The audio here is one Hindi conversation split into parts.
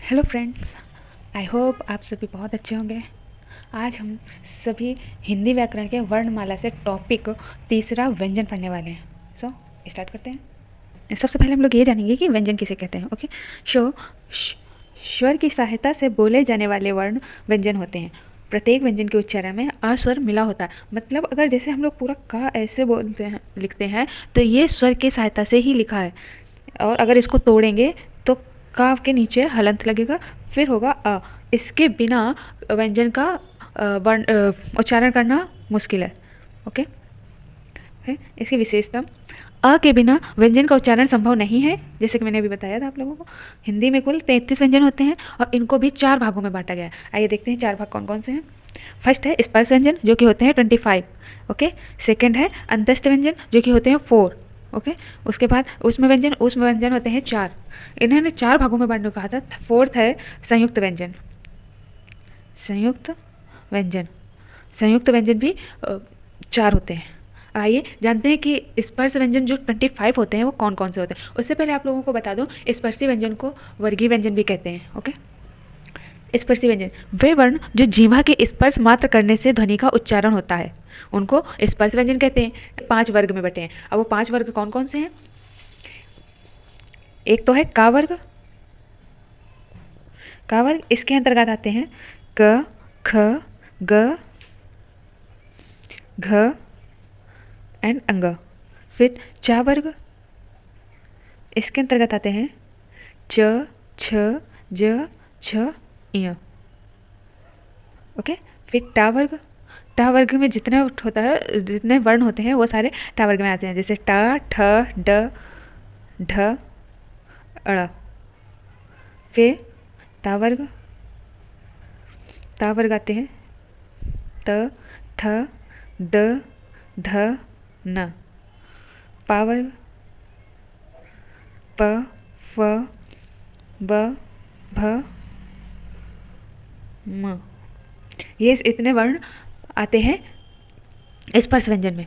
हेलो फ्रेंड्स, आई होप आप सभी बहुत अच्छे होंगे। आज हम सभी हिंदी व्याकरण के वर्णमाला से टॉपिक तीसरा व्यंजन पढ़ने वाले हैं। सो स्टार्ट करते हैं। सबसे पहले हम लोग ये जानेंगे कि व्यंजन किसे कहते हैं। ओके, सो स्वर की सहायता से बोले जाने वाले वर्ण व्यंजन होते हैं। प्रत्येक व्यंजन के उच्चारण में आ स्वर मिला होता है। मतलब अगर जैसे हम लोग पूरा का ऐसे बोलते हैं, लिखते हैं, तो ये स्वर की सहायता से ही लिखा है। और अगर इसको तोड़ेंगे तो का के नीचे हलंत लगेगा, फिर होगा अ। इसके बिना व्यंजन का उच्चारण करना मुश्किल है। ओके, है इसकी विशेषता। अ के बिना व्यंजन का उच्चारण संभव नहीं है। जैसे कि मैंने अभी बताया था आप लोगों को, हिंदी में कुल 33 व्यंजन होते हैं और इनको भी 4 भागों में बांटा गया है। आइए देखते हैं 4 भाग कौन कौन से हैं। फर्स्ट है स्पर्श व्यंजन, जो कि होते हैं 25। ओके, सेकंड है अंतस्थ व्यंजन, जो कि होते हैं 4। ओके, उसके बाद उष्म व्यंजन होते हैं 4। इन्होंने 4 भागों में बांटने को कहा था। फोर्थ है संयुक्त व्यंजन। संयुक्त व्यंजन संयुक्त व्यंजन भी 4 होते हैं। आइए जानते हैं कि स्पर्श व्यंजन जो 25 होते हैं वो कौन कौन से होते हैं। उससे पहले आप लोगों को बता दूं, स्पर्शी व्यंजन को वर्गीय व्यंजन भी कहते हैं। ओके, स्पर्शी व्यंजन वे वर्ण जो जीवा के स्पर्श मात्र करने से ध्वनि का उच्चारण होता है, उनको स्पर्श व्यंजन कहते हैं। 5 वर्ग में बटे हैं। अब वो 5 वर्ग कौन कौन से हैं? एक तो है का वर्ग। का वर्ग इसके अंतर्गत आते हैं क, ख, ग, घ एंड अंग। फिर चा वर्ग, इसके अंतर्गत आते हैं च, छ, ज, छ, इय। ओके, फिर टा वर्ग। टा वर्ग में जितने होता है, जितने वर्ण होते हैं वो सारे टा वर्ग में आते हैं। जैसे टा, ठ, ड, ढ, अड़। फिर ता वर्ग। ता वर्ग आते हैं त, थ, द, ध, न। पा वर्ग प, फ, ब, भ, म। ये इतने वर्ण आते हैं स्पर्श व्यंजन में।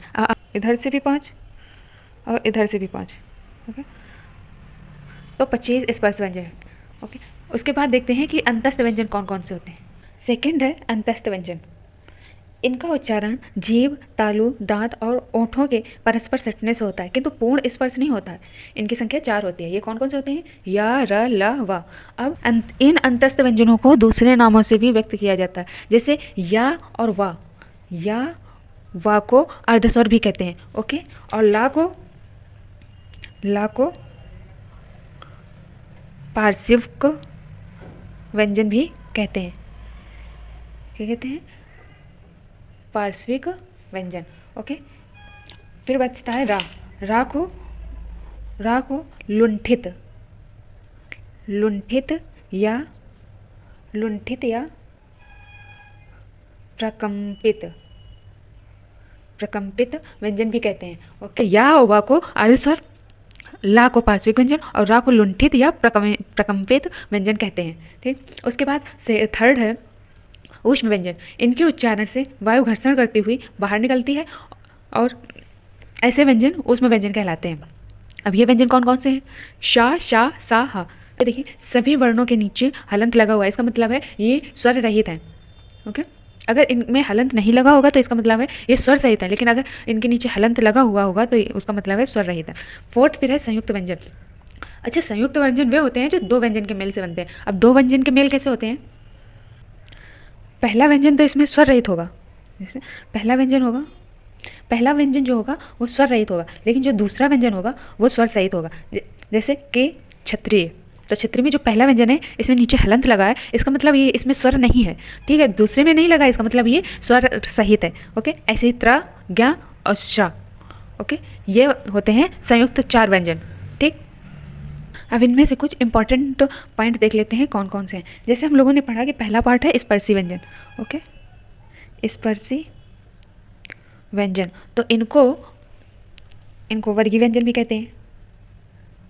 इधर से भी 5 और इधर से भी 5। ओके, तो 25 स्पर्श व्यंजन है। ओके, उसके बाद देखते हैं कि अंतस्थ व्यंजन कौन कौन से होते हैं। सेकंड है अंतस्थ व्यंजन। इनका उच्चारण जीभ, तालु, दांत और ओंठों के परस्पर सटने से होता है, किंतु पूर्ण स्पर्श नहीं होता है। इनकी संख्या 4 होती है। ये कौन कौन से होते हैं? या, र, ल, व। अब इन अंतस्थ व्यंजनों को दूसरे नामों से भी व्यक्त किया जाता है, जैसे या और वा। या, वा को अर्धस्वर भी कहते हैं। ओके, और ला को पार्श्विक व्यंजन भी कहते हैं। क्या कहते हैं? पार्श्विक व्यंजन। ओके, फिर बचता है रा। रा को लुंठित या प्रकंपित व्यंजन भी कहते हैं। ओके, या और वा को आर्धस्वर, ला को पार्श्विक व्यंजन और रा को लुंठित या प्रकंपित व्यंजन कहते हैं। ठीक, उसके बाद से थर्ड है ऊष्म व्यंजन। इनके उच्चारण से वायु घर्षण करती हुई बाहर निकलती है और ऐसे व्यंजन ऊष्म व्यंजन कहलाते हैं। अब ये व्यंजन कौन कौन से हैं? शा, शा, सा, हा। देखिए सभी वर्णों के नीचे हलंत लगा हुआ है, इसका मतलब है ये स्वर रहित है। ओके, अगर इनमें हलंत नहीं लगा होगा तो इसका मतलब है ये स्वर सहित है, लेकिन अगर इनके नीचे हलंत लगा हुआ होगा तो उसका मतलब है स्वर रहित है। फोर्थ फिर है संयुक्त व्यंजन। अच्छा, संयुक्त व्यंजन वे होते हैं जो 2 व्यंजन के मेल से बनते हैं। अब 2 व्यंजन के मेल कैसे होते हैं? पहला व्यंजन तो इसमें स्वर रहित होगा। जैसे पहला व्यंजन जो होगा वो स्वर रहित होगा, लेकिन जो दूसरा व्यंजन होगा वो स्वर सहित होगा। जैसे के क्षत्रिय, तो क्षत्रिय में जो पहला व्यंजन है इसमें नीचे हलंत लगा है, इसका मतलब ये इसमें स्वर नहीं है। ठीक है, दूसरे में नहीं लगा, इसका मतलब ये स्वर सहित है। ओके, ऐसे ही त्र, ज्ञ और श्रा। ओके, ये होते हैं संयुक्त 4 व्यंजन। ठीक, अब इनमें से कुछ इंपॉर्टेंट पॉइंट देख लेते हैं कौन कौन से हैं। जैसे हम लोगों ने पढ़ा कि पहला पार्ट है स्पर्शी व्यंजन। ओके, स्पर्शी व्यंजन, तो इनको वर्गीय व्यंजन भी कहते हैं।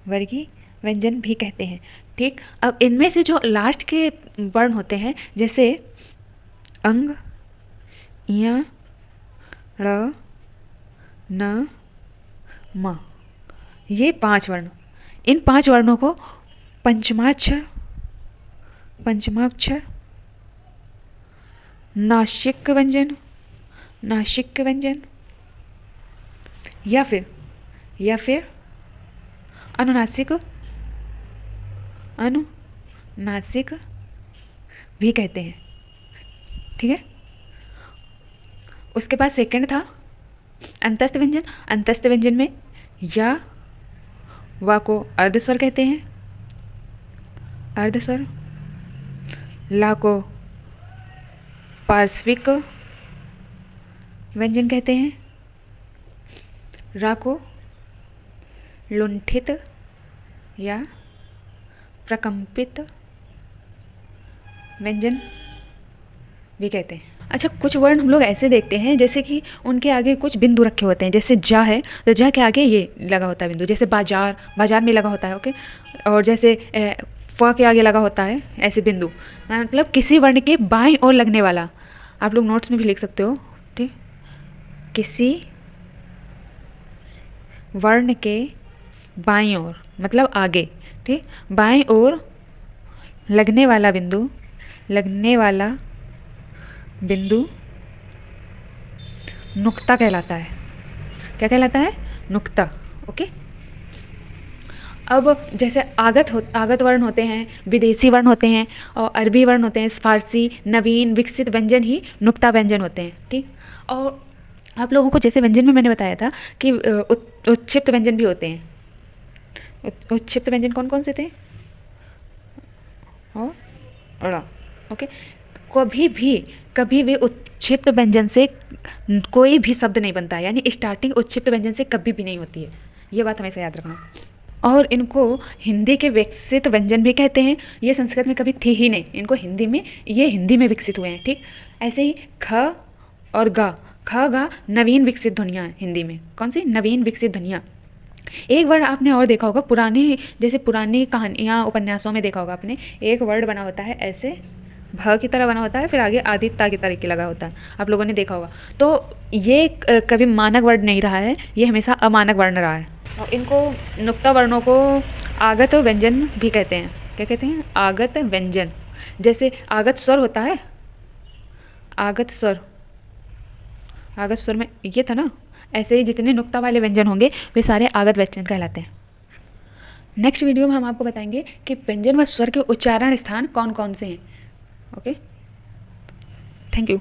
वर्गीय व्यंजन भी कहते हैं। ठीक, अब इनमें से जो लास्ट के वर्ण होते हैं, जैसे अंग, इया, ड़, न, म, ये 5 वर्ण। इन 5 वर्णों को पंचमाक्षर पंचमाक्षर, नासिक व्यंजन, नासिक व्यंजन, या फिर अनुनासिक, अनुनासिक भी कहते हैं। ठीक है। उसके बाद सेकंड था अंतस्थ व्यंजन। अंतस्थ व्यंजन में या वा को अर्धस्वर कहते हैं, अर्धस्वर, ला को पार्श्विक व्यंजन कहते हैं, रा को लुंठित या प्रकंपित व्यंजन भी कहते हैं। अच्छा, कुछ वर्ण हम लोग ऐसे देखते हैं जैसे कि उनके आगे कुछ बिंदु रखे होते हैं। जैसे जा है तो जा के आगे ये लगा होता है बिंदु, जैसे बाजार, बाजार में लगा होता है। ओके। और जैसे फ के आगे लगा होता है ऐसे बिंदु, मतलब किसी वर्ण के बाईं ओर लगने वाला। आप लोग नोट्स में भी लिख सकते हो। ठीक। किसी वर्ण के बाईं ओर मतलब आगे। ठीक। बाईं ओर लगने वाला बिंदु, लगने वाला बिंदु नुक्ता कहलाता है। क्या कहलाता है? नुक्ता। ओके। अब जैसे आगत वर्ण होते हैं, विदेशी वर्ण होते हैं और अरबी वर्ण होते हैं, फारसी, नवीन, विकसित व्यंजन ही नुक्ता व्यंजन होते हैं। ठीक। और आप लोगों को जैसे व्यंजन में मैंने बताया था कि उत्क्षिप्त व्यंजन भी होते हैं। उत्क्षिप्त व्यंजन कौन कौन से थे? और अड़ा। ओके। कभी भी उत्क्षिप्त व्यंजन से कोई भी शब्द नहीं बनता है, यानी स्टार्टिंग उत्क्षिप्त व्यंजन से कभी भी नहीं होती है। ये बात हमेशा याद रखना। और इनको हिंदी के विकसित व्यंजन भी कहते हैं। ये संस्कृत में कभी थे ही नहीं, इनको हिंदी में विकसित हुए हैं। ठीक। ऐसे ही ख और ग, ख गा नवीन विकसित ध्वनियाँ हैं हिंदी में। कौन सी? नवीन विकसित ध्वनियाँ। एक वर्ड आपने और देखा होगा, पुरानी कहानियाँ उपन्यासों में देखा होगा आपने, एक वर्ड बना होता है ऐसे भ की तरह बना होता है, फिर आगे आदित्य की तरह लगा होता है। आप लोगों ने देखा होगा। तो ये कभी मानक वर्ड नहीं रहा है, ये हमेशा अमानक वर्ण रहा है। और इनको नुक्ता वर्णों को आगत व्यंजन भी कहते हैं। क्या कहते हैं? आगत व्यंजन। जैसे आगत स्वर होता है, आगत स्वर में ये था ना, ऐसे ही जितने नुक्ता वाले व्यंजन होंगे वे सारे आगत व्यंजन कहलाते हैं। नेक्स्ट वीडियो में हम आपको बताएंगे कि व्यंजन व स्वर के उच्चारण स्थान कौन कौन से हैं। Okay, thank you.